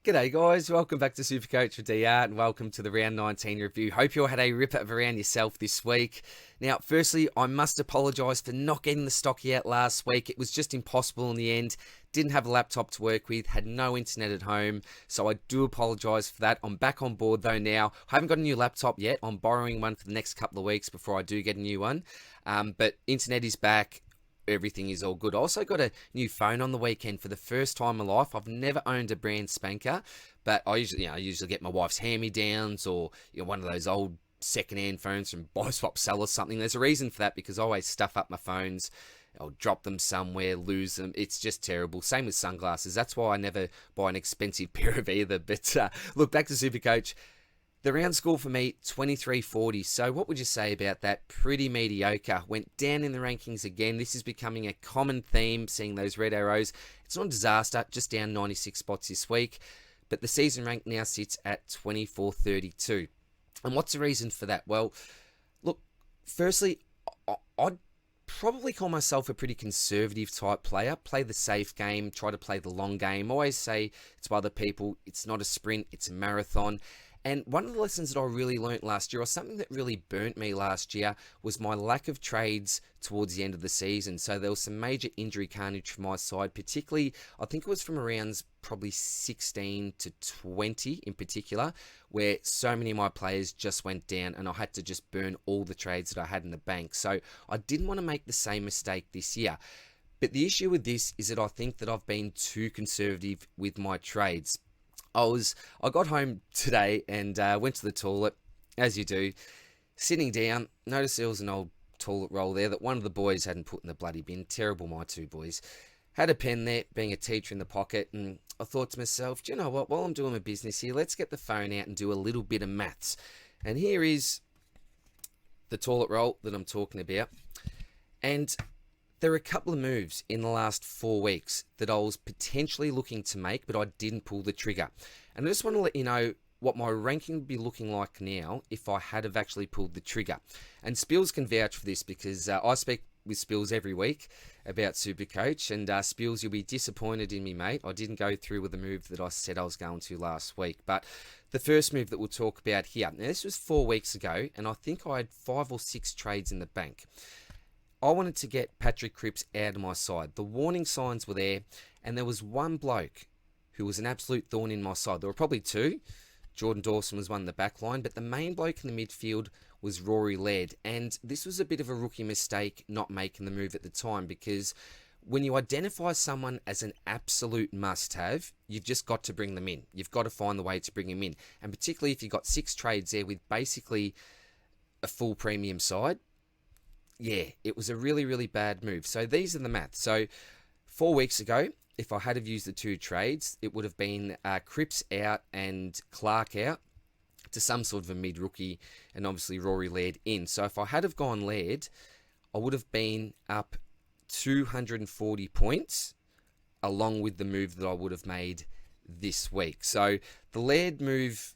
G'day guys, welcome back to Supercoach with DR and welcome to the round 19 review. Hope you all had a ripper of a round yourself this week. Now, firstly, I must apologise for not getting the stocky out last week. It was just impossible in the end. Didn't have a laptop to work with, had no internet at home, so I do apologise for that. I'm back on board though now. I haven't got a new laptop yet. I'm borrowing one for the next couple of weeks before I do get a new one. But internet is back. Everything is all good. I also got a new phone on the weekend for the first time in my life. I've never owned a brand spanker, but I usually get my wife's hand-me-downs or one of those old second-hand phones from Buy Swap Sell or something. There's a reason for that because I always stuff up my phones. I'll drop them somewhere, lose them. It's just terrible. Same with sunglasses. That's why I never buy an expensive pair of either. But look, back to Supercoach. The round score for me, 23-40. So what would you say about that? Pretty mediocre. Went down in the rankings again. This is becoming a common theme, seeing those red arrows. It's not a disaster, just down 96 spots this week. But the season rank now sits at 24-32. And what's the reason for that? Well, look, firstly, I'd probably call myself a pretty conservative type player. Play the safe game, try to play the long game. Always say to other people, it's not a sprint, it's a marathon. And one of the lessons that I really learnt last year, or something that really burnt me last year, was my lack of trades towards the end of the season. So there was some major injury carnage from my side, particularly, I think it was from rounds probably 16 to 20 in particular, where so many of my players just went down and I had to just burn all the trades that I had in the bank. So I didn't want to make the same mistake this year. But the issue with this is that I think that I've been too conservative with my trades. I got home today and went to the toilet, as you do. Sitting down, noticed there was an old toilet roll there that one of the boys hadn't put in the bloody bin. Terrible, my two boys. Had a pen there, being a teacher in the pocket, and I thought to myself, do you know what, while I'm doing my business here, let's get the phone out and do a little bit of maths. And here is the toilet roll that I'm talking about. And there are a couple of moves in the last 4 weeks that I was potentially looking to make, but I didn't pull the trigger. And I just want to let you know what my ranking would be looking like now if I had have actually pulled the trigger. And Spills can vouch for this because I speak with Spills every week about Supercoach. And Spills, you'll be disappointed in me, mate. I didn't go through with the move that I said I was going to last week. But the first move that we'll talk about here, now this was 4 weeks ago, and I think I had 5 or 6 trades in the bank. I wanted to get Patrick Cripps out of my side. The warning signs were there, and there was one bloke who was an absolute thorn in my side. There were probably two. Jordan Dawson was one in the back line, but the main bloke in the midfield was Rory Laird. And this was a bit of a rookie mistake not making the move at the time, because when you identify someone as an absolute must-have, you've just got to bring them in. You've got to find the way to bring them in. And particularly if you've got 6 trades there with basically a full premium side, yeah, it was a really, really bad move. So these are the maths. So 4 weeks ago, if I had have used the 2 trades, it would have been Cripps out and Clark out to some sort of a mid-rookie, and obviously Rory Laird in. So if I had have gone Laird, I would have been up 240 points along with the move that I would have made this week. So the Laird move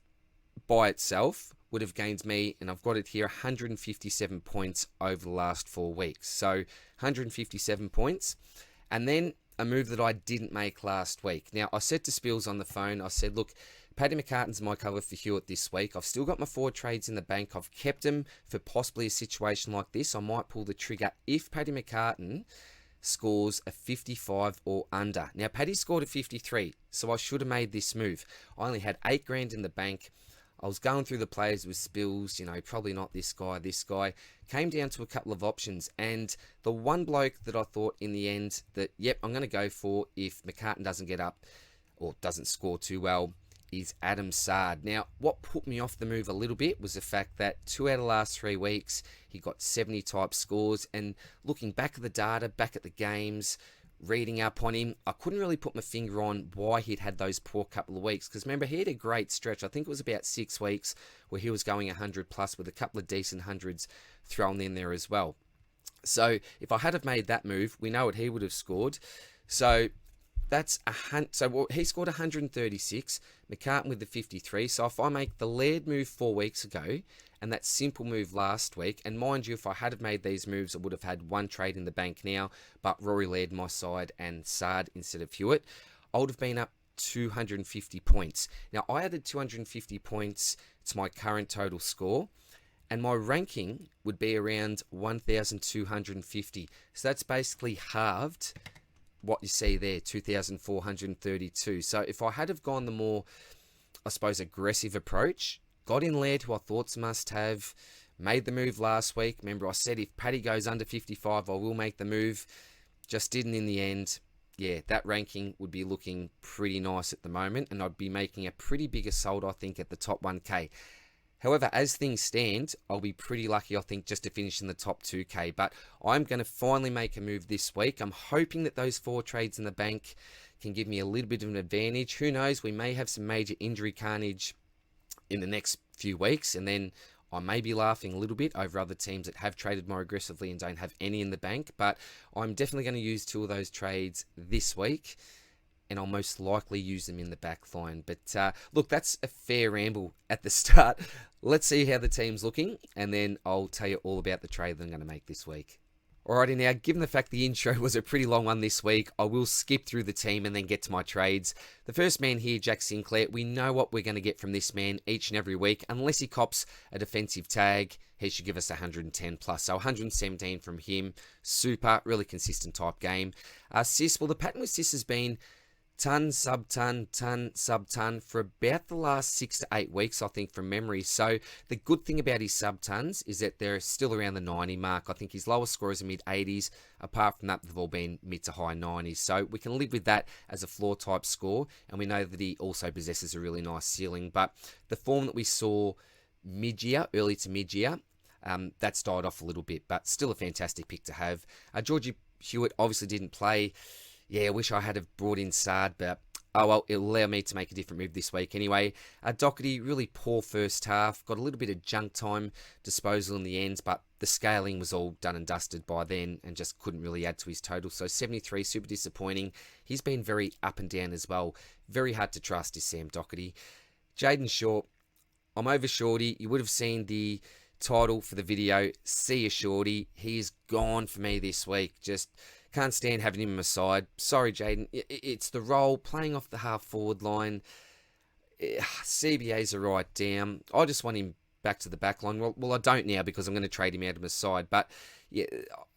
by itself would have gained me, and I've got it here, 157 points over the last 4 weeks. So 157 points. And then a move that I didn't make last week. Now, I said to Spills on the phone, I said, look, Paddy McCartan's my cover for Hewitt this week. I've still got my 4 trades in the bank. I've kept them for possibly a situation like this. I might pull the trigger if Paddy McCartan scores a 55 or under. Now, Paddy scored a 53, so I should have made this move. I only had 8 grand in the bank. I was going through the players with Spills, probably not this guy. Came down to a couple of options, and the one bloke that I thought in the end that, yep, I'm going to go for if McCartan doesn't get up or doesn't score too well is Adam Saad. Now, what put me off the move a little bit was the fact that 2 out of the last 3 weeks, he got 70 type scores, and looking back at the data, back at the games, reading up on him, I couldn't really put my finger on why he'd had those poor couple of weeks. Because remember, he had a great stretch. I think it was about 6 weeks where he was going 100 plus with a couple of decent hundreds thrown in there as well. So if I had have made that move, we know what he would have scored. So that's he scored 136, McCartan with the 53. So if I make the Laird move 4 weeks ago and that simple move last week, and mind you, if I had have made these moves, I would have had 1 trade in the bank now, but Rory Laird my side and Saad instead of Hewitt, I would have been up 250 points. Now, I added 250 points to my current total score, and my ranking would be around 1,250. So that's basically halved what you see there, 2,432. So if I had have gone the more, I suppose, aggressive approach, got in Laird, who I thought's must have, made the move last week. Remember, I said if Paddy goes under 55, I will make the move. Just didn't in the end. Yeah, that ranking would be looking pretty nice at the moment, and I'd be making a pretty big assault, I think, at the top 1K. However, as things stand, I'll be pretty lucky, I think, just to finish in the top 2K. But I'm going to finally make a move this week. I'm hoping that those 4 trades in the bank can give me a little bit of an advantage. Who knows? We may have some major injury carnage in the next few weeks, and then I may be laughing a little bit over other teams that have traded more aggressively and don't have any in the bank. But I'm definitely going to use 2 of those trades this week, and I'll most likely use them in the back line. But look, that's a fair ramble at the start. Let's see how the team's looking, and then I'll tell you all about the trade that I'm going to make this week. Alrighty, now, given the fact the intro was a pretty long one this week, I will skip through the team and then get to my trades. The first man here, Jack Sinclair, we know what we're going to get from this man each and every week. Unless he cops a defensive tag, he should give us 110 plus. So 117 from him. Super, really consistent type game. Sis, well, the pattern with Sis has been ton, sub-ton, sub-ton for about the last 6 to 8 weeks, I think, from memory. So the good thing about his sub-tons is that they're still around the 90 mark. I think his lowest scores are mid-80s. Apart from that, they've all been mid to high 90s. So we can live with that as a floor type score. And we know that he also possesses a really nice ceiling. But the form that we saw mid-year, early to mid-year, that's died off a little bit. But still a fantastic pick to have. Georgie Hewitt obviously didn't play. Yeah, I wish I had have brought in Saad, but oh well, it'll allow me to make a different move this week anyway. Doherty, really poor first half. Got a little bit of junk time disposal in the end, but the scaling was all done and dusted by then and just couldn't really add to his total. So 73, super disappointing. He's been very up and down as well. Very hard to trust is Sam Doherty. Jaden Short, I'm over Shorty. You would have seen the title for the video, See Ya Shorty. He is gone for me this week. Just can't stand having him on my side. Sorry, Jaden. It's the role, playing off the half-forward line. CBA's a right down. I just want him back to the back line. Well, I don't now because I'm going to trade him out of my side. But yeah,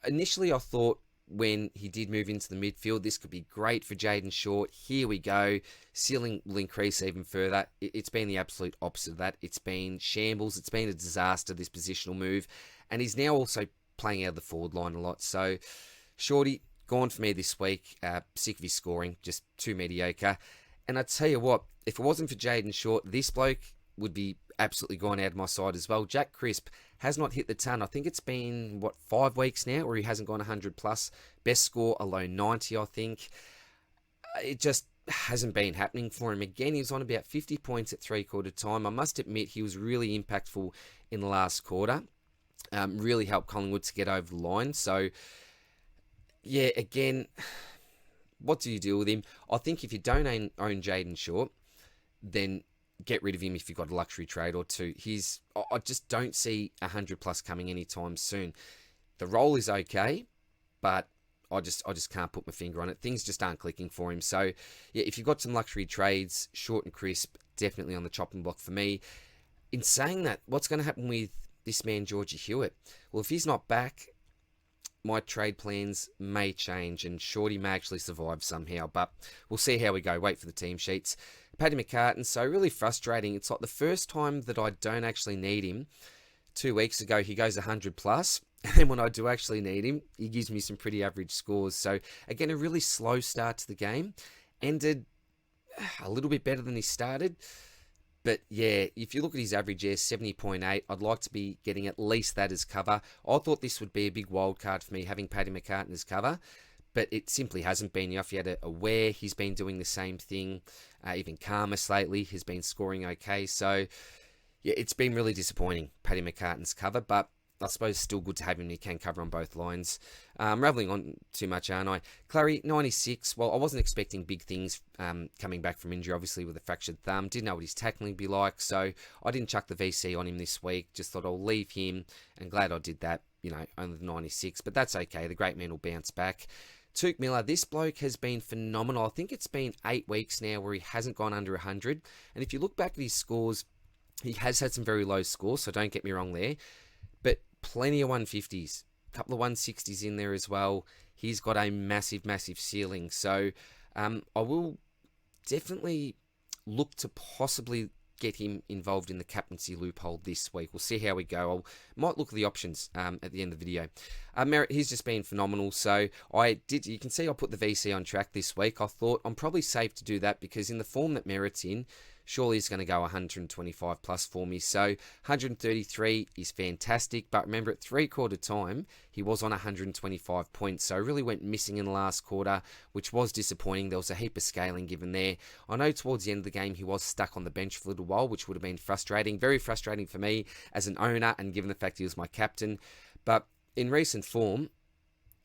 initially I thought when he did move into the midfield, this could be great for Jaden Short. Here we go. Ceiling will increase even further. It's been the absolute opposite of that. It's been shambles. It's been a disaster, this positional move. And he's now also playing out of the forward line a lot. So Shorty, gone for me this week. Sick of his scoring, just too mediocre. And I tell you what, if it wasn't for Jaden Short, this bloke would be absolutely gone out of my side as well. Jack Cripps has not hit the ton. I think it's been, 5 weeks now where he hasn't gone 100 plus. Best score, a low 90, I think. It just hasn't been happening for him. Again, he was on about 50 points at three-quarter time. I must admit, he was really impactful in the last quarter. Really helped Collingwood to get over the line. So yeah, again, what do you do with him? I think if you don't own Jaden Short, then get rid of him if you've got a luxury trade or two. I just don't see 100 plus coming anytime soon. The role is okay, but I just can't put my finger on it. Things just aren't clicking for him. So yeah, if you've got some luxury trades, Short and Crisp, definitely on the chopping block for me. In saying that, what's going to happen with this man, Georgie Hewitt? Well, if he's not back, my trade plans may change and Shorty may actually survive somehow, but we'll see how we go. Wait for the team sheets. Paddy McCartan, so really frustrating. It's like the first time that I don't actually need him. 2 weeks ago, he goes 100 plus. And then when I do actually need him, he gives me some pretty average scores. So again, a really slow start to the game. Ended a little bit better than he started. But yeah, if you look at his average, 70.8, I'd like to be getting at least that as cover. I thought this would be a big wild card for me, having Paddy McCartan as cover, but it simply hasn't been. If you had a Ware, he's been doing the same thing. Even Karmas lately has been scoring okay. So yeah, it's been really disappointing, Paddy McCartan's cover, but I suppose still good to have him. He can cover on both lines. Ravelling on too much, aren't I? Clary, 96. Well, I wasn't expecting big things coming back from injury, obviously, with a fractured thumb. Didn't know what his tackling would be like, so I didn't chuck the VC on him this week. Just thought I'll leave him, and glad I did that. Only the 96, but that's okay. The great man will bounce back. Tuke Miller, this bloke has been phenomenal. I think it's been 8 weeks now where he hasn't gone under 100. And if you look back at his scores, he has had some very low scores, so don't get me wrong there. But plenty of 150s, a couple of 160s in there as well. He's got a massive, massive ceiling. So I will definitely look to possibly get him involved in the captaincy loophole this week. We'll see how we go. I might look at the options at the end of the video. Merritt, he's just been phenomenal. So you can see I put the VC on track this week. I thought I'm probably safe to do that because in the form that Merritt's in, surely he's going to go 125 plus for me. So 133 is fantastic. But remember, at 3/4 time, he was on 125 points. So really went missing in the last quarter, which was disappointing. There was a heap of scaling given there. I know towards the end of the game, he was stuck on the bench for a little while, which would have been frustrating. Very frustrating for me as an owner and given the fact he was my captain. But in recent form,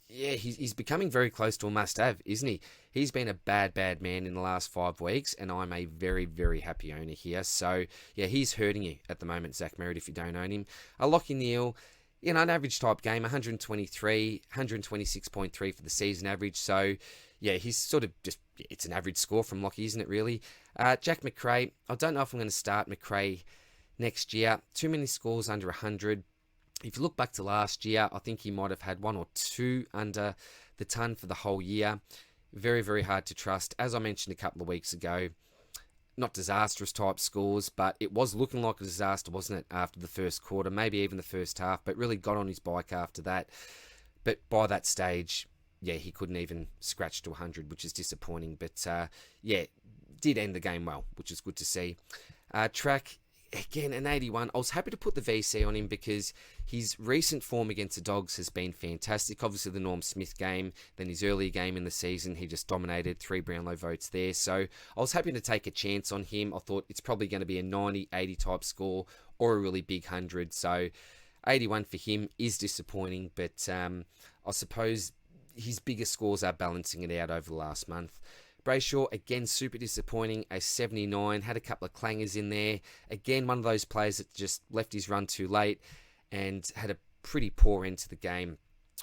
yeah, he's becoming very close to a must-have, isn't he? He's been a bad, bad man in the last 5 weeks, and I'm a very, very happy owner here. So, yeah, he's hurting you at the moment, Zach Merritt, if you don't own him. Lockie Neal, an average type game, 123, 126.3 for the season average. So, yeah, he's sort of just, it's an average score from Lockie, isn't it, really? Jack Mcrae, I don't know if I'm going to start Mcrae next year. Too many scores under 100. If you look back to last year, I think he might have had 1 or 2 under the ton for the whole year. Very, very hard to trust. As I mentioned a couple of weeks ago, not disastrous type scores, but it was looking like a disaster, wasn't it, after the first quarter, maybe even the first half, but really got on his bike after that. But by that stage, yeah, he couldn't even scratch to 100, which is disappointing. But, yeah, did end the game well, which is good to see. Track, again, an 81. I was happy to put the VC on him because his recent form against the Dogs has been fantastic. Obviously, the Norm Smith game, then his earlier game in the season, he just dominated. 3 Brownlow votes there. So I was happy to take a chance on him. I thought it's probably going to be a 90, 80 type score or a really big 100. So 81 for him is disappointing, but I suppose his bigger scores are balancing it out over the last month. Bray Shaw, again, super disappointing, a 79, had a couple of clangers in there. Again, one of those players that just left his run too late and had a pretty poor end to the game.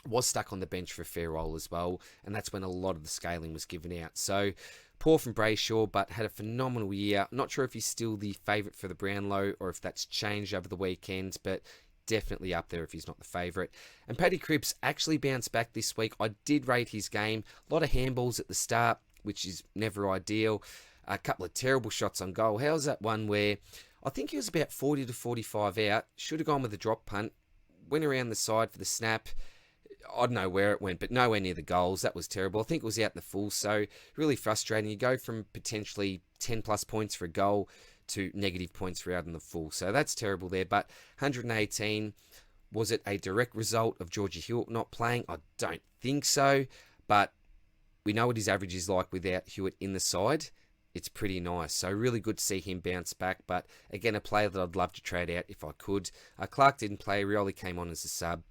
Was stuck on the bench for a fair while as well, and that's when a lot of the scaling was given out. So, poor from Bray Shaw, but had a phenomenal year. Not sure if he's still the favourite for the Brownlow or if that's changed over the weekend, but definitely up there if he's not the favourite. And Paddy Cripps actually bounced back this week. I did rate his game. A lot of handballs at the start, which is never ideal. A couple of terrible shots on goal. How's that one where I think he was about 40 to 45 out, should have gone with a drop punt, went around the side for the snap. I don't know where it went, but nowhere near the goals. That was terrible. I think it was out in the full, so really frustrating. You go from potentially 10 plus points for a goal to negative points for out in the full. So that's terrible there. But 118, was it a direct result of Georgie Hewitt not playing? I don't think so, but we know what his average is like without Hewitt in the side. It's pretty nice. So really good to see him bounce back. But again, a player that I'd love to trade out if I could. Clark didn't play. Rioli came on as a sub.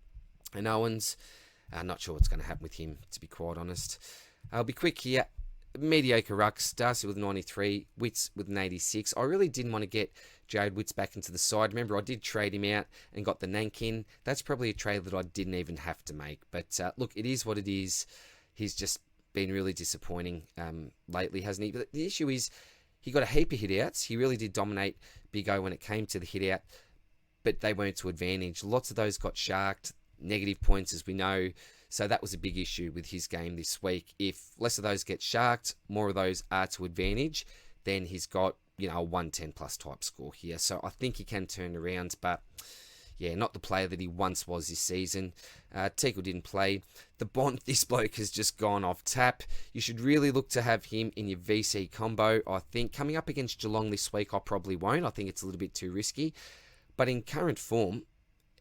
And Owens, not sure what's going to happen with him, to be quite honest. I'll be quick here. Mediocre rucks. Darcy with 93. Witts with an 86. I really didn't want to get Jared Witts back into the side. Remember, I did trade him out and got the Nankin. That's probably a trade that I didn't even have to make. But look, it is what it is. He's just been really disappointing lately, hasn't he? But the issue is he got a heap of hit-outs. He really did dominate Big O when it came to the hit-out, but they weren't to advantage. Lots of those got sharked, negative points as we know, so that was a big issue with his game this week. If less of those get sharked, more of those are to advantage, then he's got, a 110 plus type score here. So I think he can turn around, but yeah, not the player that he once was this season. Tickle didn't play. The Bond, this bloke has just gone off tap. You should really look to have him in your VC combo. I think coming up against Geelong this week, I probably won't. I think it's a little bit too risky. But in current form,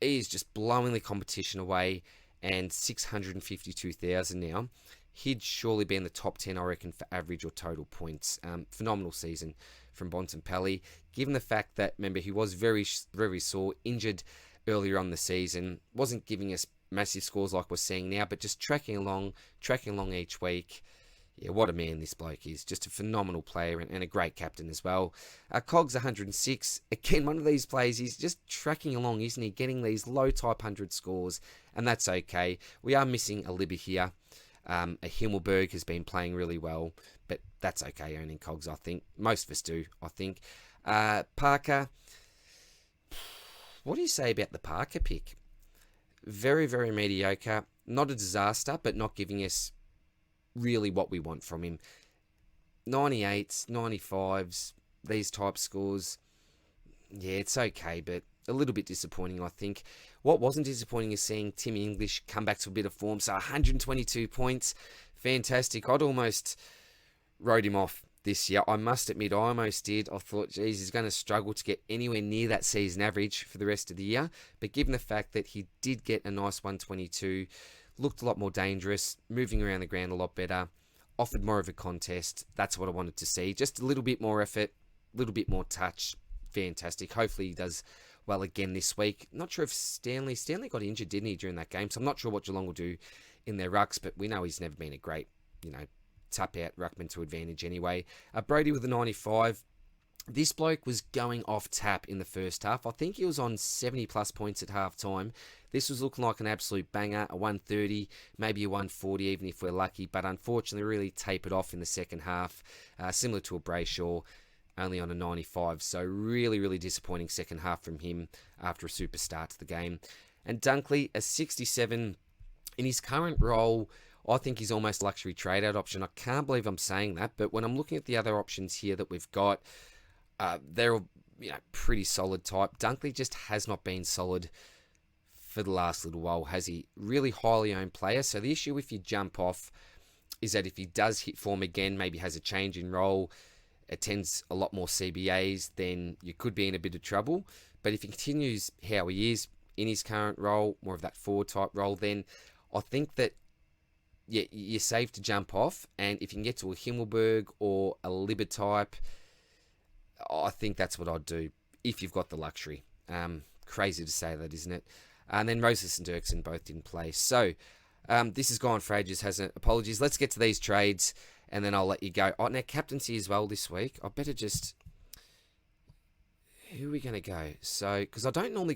he is just blowing the competition away, and 652,000 now. He'd surely be in the top 10, I reckon, for average or total points. Phenomenal season from Bontempelli, given the fact that, remember, he was very, very sore, injured earlier on the season, wasn't giving us massive scores like we're seeing now, but just tracking along each week. Yeah, what a man this bloke is. Just a phenomenal player and a great captain as well. Cogs 106. Again, one of these players, he's just tracking along, isn't he? Getting these low type 100 scores, and that's okay. We are missing a Libby here. A Himmelberg has been playing really well, but that's okay owning Cogs, I think. Most of us do, I think. Parker, what do you say about the Parker pick? Very, very mediocre. Not a disaster, but not giving us really what we want from him. 98s, 95s, these type scores. Yeah, it's okay, but a little bit disappointing, I think. What wasn't disappointing is seeing Tim English come back to a bit of form. So 122 points. Fantastic. I'd almost wrote him off this year. I must admit, I almost did. I thought, geez, he's going to struggle to get anywhere near that season average for the rest of the year. But given the fact that he did get a nice 122, looked a lot more dangerous, moving around the ground a lot better, offered more of a contest, that's what I wanted to see. Just a little bit more effort, a little bit more touch. Fantastic. Hopefully he does well again this week. Not sure if Stanley got injured, didn't he, during that game? So I'm not sure what Geelong will do in their rucks, but we know he's never been a great, tap out ruckman to advantage anyway. Brody with a 95. This bloke was going off tap in the first half. I think he was on 70 plus points at half time. This was looking like an absolute banger, a 130, maybe a 140 even if we're lucky, but unfortunately really tapered off in the second half, similar to a Bray Shaw, only on a 95. So really, really disappointing second half from him after a super start to the game. And Dunkley, a 67. In his current role, I think he's almost a luxury trade-out option. I can't believe I'm saying that, but when I'm looking at the other options here that we've got, they're all, pretty solid type. Dunkley just has not been solid for the last little while, has he? Really highly owned player. So the issue if you jump off is that if he does hit form again, maybe has a change in role, attends a lot more CBAs, then you could be in a bit of trouble. But if he continues how he is in his current role, more of that forward type role, then I think that you're safe to jump off. And if you can get to a Himmelberg or a Libber type, I think that's what I'd do if you've got the luxury. Crazy to say that, isn't it? And then Moses and Dirksen both didn't play. So this has gone for ages, hasn't it? Apologies. Let's get to these trades and then I'll let you go. Oh, now captaincy as well this week. I better just... Who are we going to go? So, because I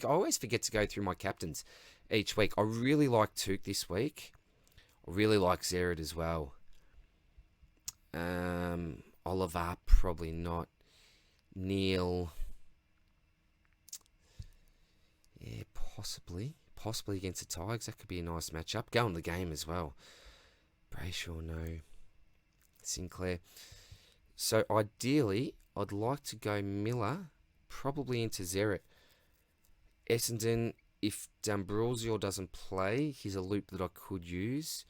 always forget to go through my captains each week. I really like Took this week. I really like Zerad as well. Oliver, probably not. Neil. Yeah, possibly. Possibly against the Tigers. That could be a nice matchup. Go in the game as well. Bray Shaw, no. Sinclair. So ideally, I'd like to go Miller, probably into Zerad. Essendon, if D'Ambrosio doesn't play, here's a loop that I could use.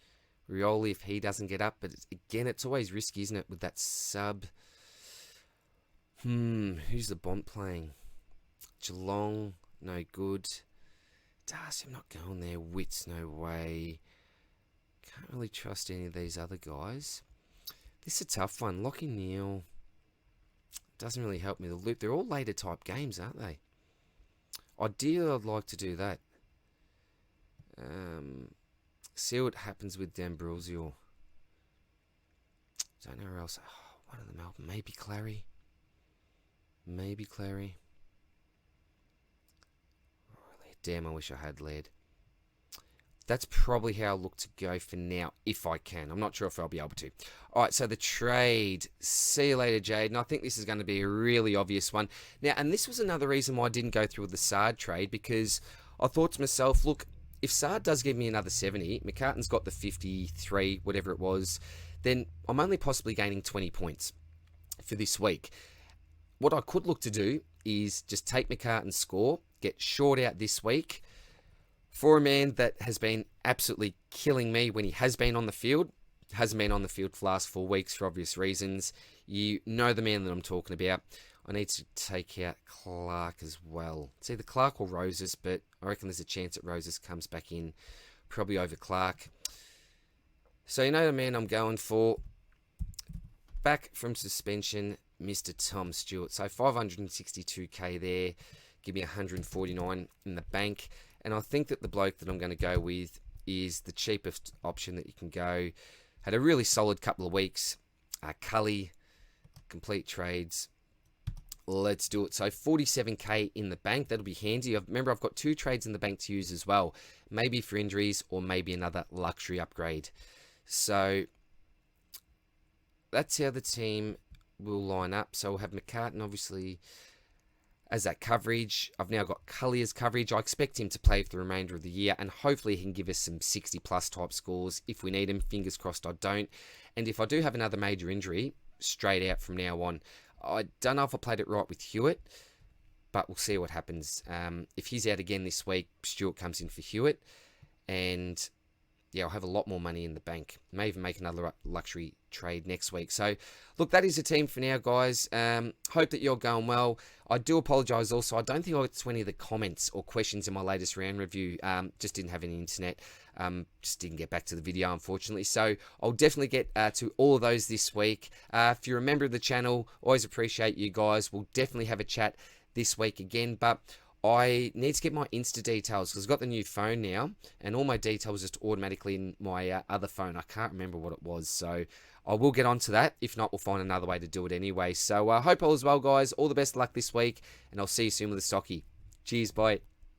Rioli, if he doesn't get up, but again, it's always risky, isn't it, with that sub? Who's the Bont playing? Geelong, no good. Darcy, I'm not going there. Wits, no way. Can't really trust any of these other guys. This is a tough one. Lockie Neal doesn't really help me. The loop, they're all later type games, aren't they? Ideally, I'd like to do that. See what happens with D'Ambrosio. Don't know where else. Oh, one of them, Melbourne. Maybe Clary. Maybe Clary. Really? Damn, I wish I had Laird. That's probably how I look to go for now, if I can. I'm not sure if I'll be able to. All right, so the trade. See you later, Jade. And I think this is going to be a really obvious one. Now, and this was another reason why I didn't go through with the Saad trade, because I thought to myself, look, if Saad does give me another 70, McCartan's got the 53, whatever it was, then I'm only possibly gaining 20 points for this week. What I could look to do is just take McCartan's score, get short out this week, for a man that has been absolutely killing me when he has been on the field. Hasn't been on the field for the last 4 weeks for obvious reasons. You know the man that I'm talking about. I need to take out Clark as well. It's either Clark or Roses, but I reckon there's a chance that Roses comes back in, probably over Clark. So you know the man I'm going for. Back from suspension, Mr. Tom Stewart. So 562k there. Give me 149 in the bank. And I think that the bloke that I'm going to go with is the cheapest option that you can go. Had a really solid couple of weeks. Cully, complete trades. Let's do it. So 47k in the bank. That'll be handy. Remember, I've got 2 trades in the bank to use as well. Maybe for injuries or maybe another luxury upgrade. So that's how the team will line up. So we'll have McCartan, obviously, as that coverage. I've now got Cully as coverage. I expect him to play for the remainder of the year, and hopefully he can give us some 60-plus type scores if we need him. Fingers crossed I don't. And if I do have another major injury, straight out from now on. I don't know if I played it right with Hewitt, but we'll see what happens. If he's out again this week, Stewart comes in for Hewitt, and yeah, I'll have a lot more money in the bank. May even make another luxury trade next week. So, look, that is the team for now, guys. Hope that you're going well. I do apologise also. I don't think I got to any of the comments or questions in my latest round review. Just didn't have any internet. Just didn't get back to the video, unfortunately. So, I'll definitely get to all of those this week. If you're a member of the channel, always appreciate you guys. We'll definitely have a chat this week again. But I need to get my Insta details because I've got the new phone now, and all my details just automatically in my other phone. I can't remember what it was, so I will get onto that. If not, we'll find another way to do it anyway. So I hope all is well, guys. All the best of luck this week, and I'll see you soon with the Stocky. Cheers, bye.